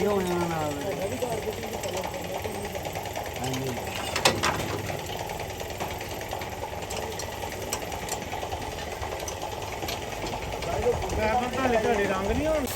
ਵਧੀਆ ਹੋ ਜਾਣਾ ਨਾਲ। ਹਾਂਜੀ ਤੁਹਾਡੇ ਰੰਗ ਨਹੀਂ ਹੋਣ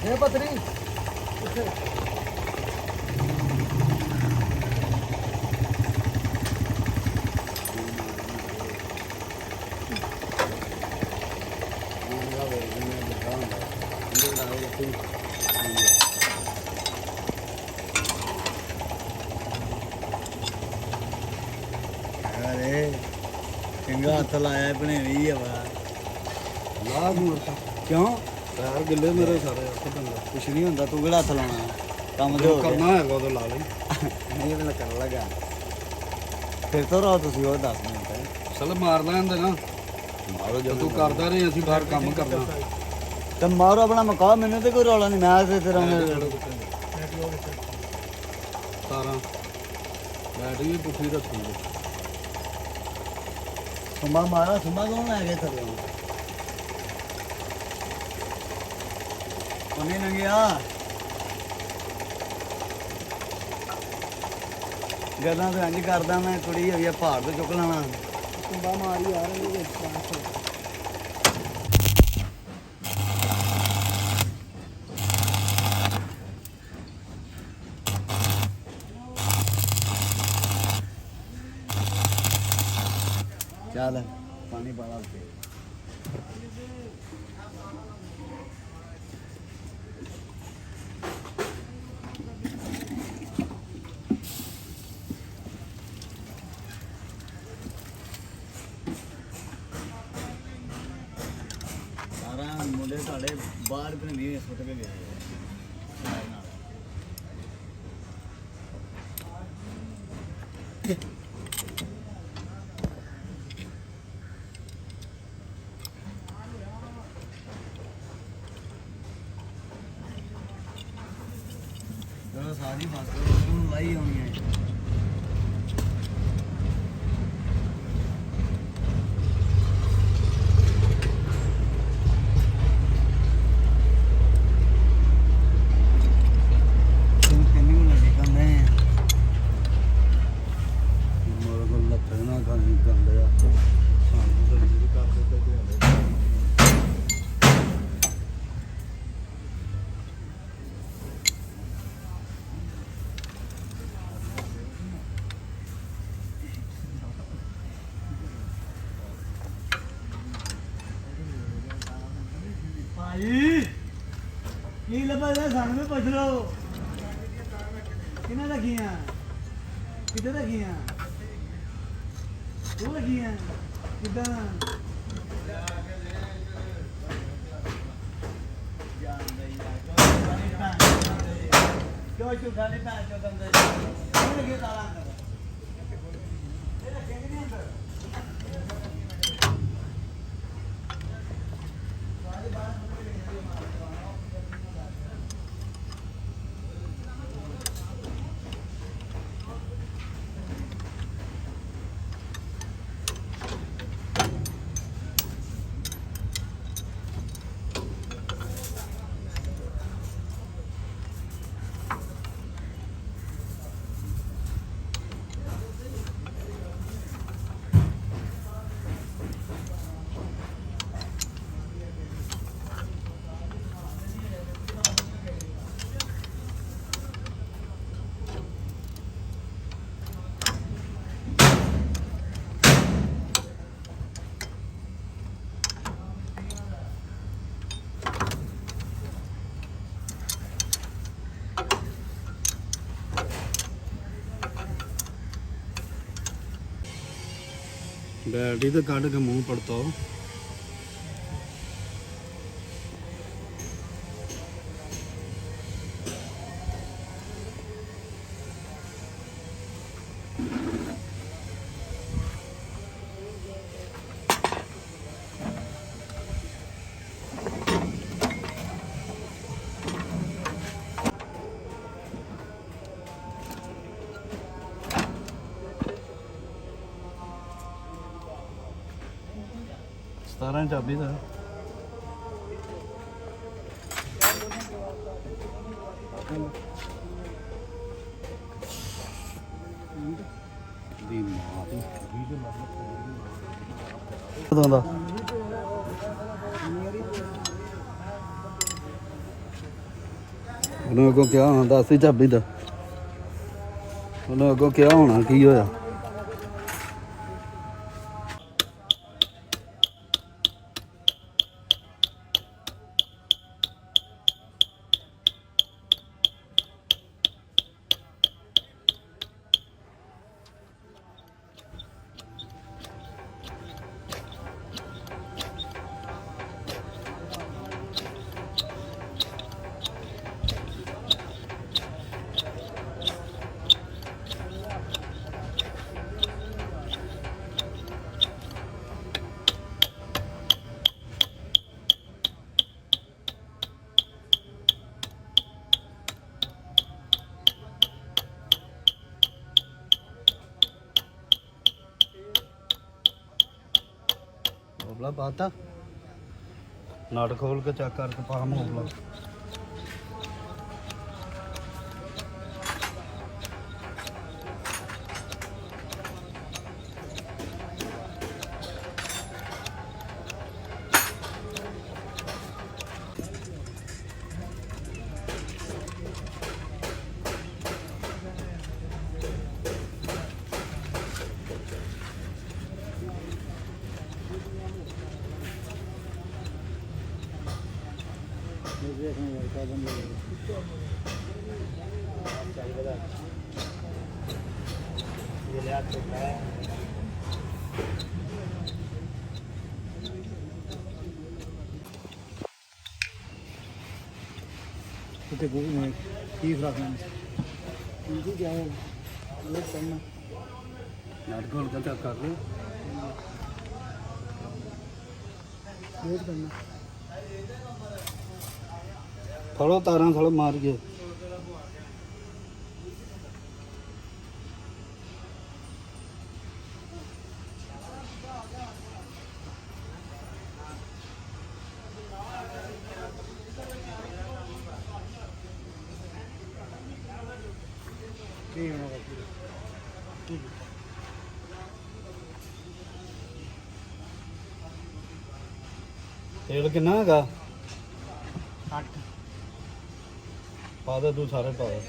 ਇਹ ਪਤਰੀ ਅਰੇ ਚੰਗਾ ਹੱਥ ਲਾਇਆ ਬਣੇਵੀ ਆ ਵਾ ਲਾ ਮੂਰਤਾ ਕਿਉਂ ਪੈਰ ਗਿੱਲੇ ਮੇਰੇ ਸਾਰੇ ਹੱਥ ਬੰਦਾ ਕੁਛ ਨਹੀਂ ਹੁੰਦਾ ਤੂੰ ਕਿਹੜਾ ਹੱਥ ਲਾਉਣਾ ਕੰਮ ਤੇ ਹੋ ਗਿਆ ਕਰਨਾ ਹੈਗਾ ਉਦੋਂ ਲਾ ਲਈ ਨਹੀਂ ਤਾਂ ਕਰਨ ਲੱਗਾ ਫਿਰ ਤੋਂ ਰੋ ਤੁਸੀਂ ਉਹ 10 ਮਿੰਟ ਚਲ ਮਾਰ ਲੈਂਦੇ ਨਾ ਮਾਰੋ ਤੇ ਤੂੰ ਕਰਦਾ ਰਹੇ ਅਸੀਂ ਬਾਹਰ ਕੰਮ ਕਰਨਾ ਤੇ ਮਾਰੋ ਆਪਣਾ ਮਕਾ ਮੈਨੂੰ ਤੇ ਕੋਈ ਰੌਲਾ ਨਹੀਂ ਮੈਂ ਤੇ ਤੇਰਾ ਤਾਰਾਂ ਬੈਟਰੀ ਵੀ ਪੁੱਠੀ ਰੱਖੂਗੇ ਸੁੰਬਾ ਮਾਰਾ ਸੁੰਬਾ ਕੌਣ ਲੈ ਕੇ ਥੱਲੇ ਉਹਨੇ ਲੰਗਿਆ ਗੱਲਾਂ ਤੇ ਇੰਜ ਕਰਦਾ ਮੈਂ ਕੁੜੀ ਹੋਈ ਆ ਪਹਾੜ ਤੋਂ ਚੁੱਕ ਲੈਣਾ ਸੁੰਬਾ ਮਾਰੀ ਯਾਰ ਇਹਦੇ ਵਿੱਚ ਚੱਲ ਪਾਣੀ ਪਾਲਾ ਉੱਤੇ ਸਾਰਾ ਮੁੰਡੇ ਸਾਡੇ ਬਾਹਰ ਵੀ ਸੁੱਟ ਕੇ ਗਏ ਸਾਰੀ ਫਸਲ ਨੂੰ ਲਾਈ ਹੋਣੀ ਹੈ ਕੀ ਲੱਭਾ ਸਾਨੂੰ ਵੀ ਪੁੱਛ ਲਓ ਕਿਹਨਾਂ ਲੱਗੀਆਂ ਕਿੱਧਰ ਲੱਗੀਆਂ ਤੂੰ ਲੱਗੀਆਂ ਕਿੱਦਾਂ ਕਿਉਂ ਝੂਠਾ ਨਹੀਂ ਪਾ ਚੋ ਕੰਦੇ ਇਹ ਲੱਗੇ ਤਾਲਾ ਅੰਦਰ ਇਹ ਲੱਗੇ ਨਹੀਂ ਅੰਦਰ ਬੈਟਰੀ ਤੇ ਕੱਢ ਕੇ ਮੂੰਹ ਪੜਤਾਓ। ਸਤਾਰਾਂ ਚਾਬੀ ਦਾ ਦੀ ਮਾਂ ਦੀ ਕਦੋਂ ਦਾ ਉਹਨੂੰ ਅੱਗੋਂ ਕਿਹਾ ਹੋਣਾ ਦੱਸ ਹੀ ਚਾਬੀ ਦਾ। ਉਹਨੂੰ ਅੱਗੋਂ ਕਿਹਾ ਹੋਣਾ ਕੀ ਹੋਇਆ। ਮੋਬਲਾ ਪਾਤਾ ਨਾਟ ਖੋਲ ਕੇ ਚੈੱਕ ਕਰਕੇ ਪਾ ਮੋਬਲਾ। ਕਿਤੇ ਗੋਲ ਨੇ ਕੀ ਫਰਕ ਹੈ ਜੀ ਜਾਏ ਇਹ ਕਰਨਾ ਨਾਟ ਖੋਲ ਕੇ ਚੈੱਕ ਕਰ ਲਓ। ਇਹ ਕਰਨਾ ਥੋੜਾ ਤਾਰਾਂ ਥੋੜਾ ਮਾਰ ਕੇ ਕੀ ਹੋਣਾ ਤੇਲ ਕਿੰਨਾ ਹੈਗਾ 8 ਪਾ ਦੇ ਤੂੰ ਸਾਰੇ ਪਾ ਦੇ।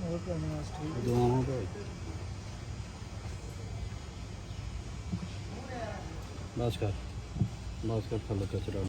ਉਹ ਕਰਨਾ ਵਾਸਤੇ ਦੋਵਾਂ ਭਾਈ ਬਸ ਕਰ ਥੱਲੇ ਕਚਰਾ।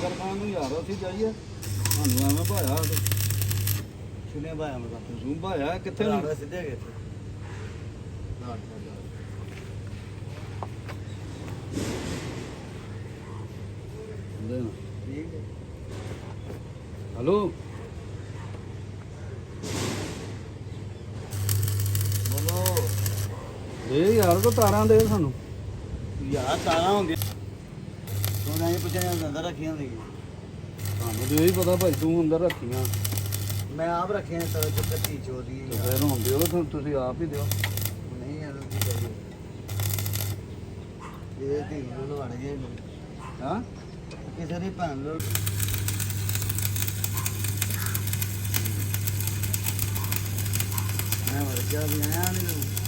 ਕਰਨਾ ਨੂੰ ਯਾਰ ਅਸੀਂ ਜਾਈਏ ਸਾਨੂੰ ਐਵੇਂ ਭਾਇਆ ਸੁਨੇ ਬਾਇਆ ਮੈਂ ਤਾਂ ਜ਼ੂਮ ਭਾਇਆ ਕਿੱਥੇ ਨੂੰ ਰਾੜਾ ਸਿੱਧੇ ਗਏ ਨਾ ਦੇ ਨਾ। ਠੀਕ ਹੈ ਹਲੋ ਯਾਰ ਕੋ ਤਾਰਾਂ ਦੇ ਸਾਨੂੰ ਯਾਰ ਤਾਰਾਂ ਹੁੰਦੀਆਂ ਤੂੰ ਨਹੀਂ ਪੁੱਛਿਆ ਅੰਦਰ ਰੱਖੀਆਂ ਹੁੰਦੀਆਂ ਸਾਨੂੰ ਤੇ ਇਹੀ ਪਤਾ ਭਾਈ ਤੂੰ ਅੰਦਰ ਰੱਖੀਆਂ ਮੈਂ ਆਪ ਰੱਖੀਆਂ ਤਵੇ ਚੁੱਕ ਕੇ ਧੀ ਚੋਦੀ ਤੇ ਫਿਰ ਹੁਣ ਦਿਓ ਤੁਸੀਂ ਆਪ ਹੀ ਦਿਓ ਨਹੀਂ ਯਾਰ ਕੀ ਕਰੀਏ ਇਹ ਧੀ ਨੂੰ ਲਵਾੜ ਗਏ ਹਾਂ ਕਿਸੇ ਦੀ ਭੈਣ ਨੂੰ ਮੈਂ ਮਰ ਗਿਆ ਵੀ ਆਇਆ ਨਹੀਂ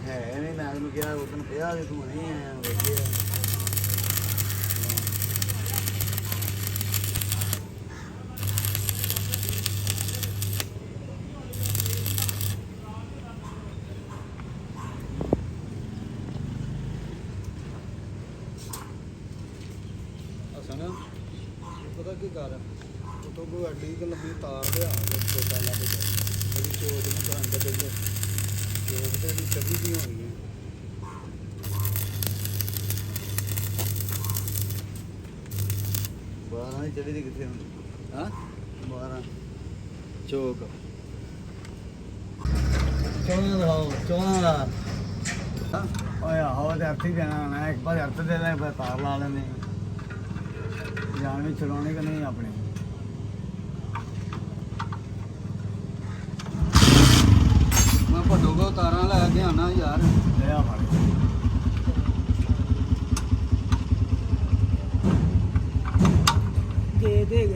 ਹੈ ਨਹੀਂ ਮੈਂ ਉਹਨੂੰ ਕਿਹਾ ਉਹ ਤੈਨੂੰ ਕਿਹਾ ਵੀ ਤੂੰ ਨਹੀਂ ਆਇਆ ਵਧੀਆ ਅਸਨ ਪਤਾ ਕੀ ਕਰ ਉਤੋਂ ਕੋਈ ਅੱਡੀ ਕਿ ਲੰਬੀ ਤਾਰ ਲਿਆ ਛੋਟਾ ਲਾ ਕੇ ਉਹਦੀ ਚੋਟ ਨੂੰ ਕਰਨ ਦੇ ਦੇ ਚੋਟ ਤੇ ਦੀ ਚੱਲੀ ਦੀ ਹੋਣੀ ਹੈ ਬਾਹਰ ਨਹੀਂ ਚੜੀ ਦੀ ਕਿੱਥੇ ਹੁਣ ਹਾਂ ਬਾਹਰ ਚੋਕ 14 ਦਾ ਹੋ 14 ਦਾ ਓਏ ਆਹੋ ਤੇ ਅਰਥੀ ਦੇਣਾ ਨਾ ਇੱਕ ਵਾਰ ਅਰਥ ਦੇ ਲੈ ਤਾਰ ਲਾ ਲੈਂਦੇ ਜਾਨ ਵੀ ਚਲਾਉਣੀ ਕਿ ਨਹੀਂ ਆਪਣੇ ਮੈਂ ਭੱਡੋ ਕੋ ਤਾਰਾਂ ਲੈ ਕੇ ਆਣਾ ਯਾਰ ਲੈ ਆ ਫੜ ਦੇ ਦੇ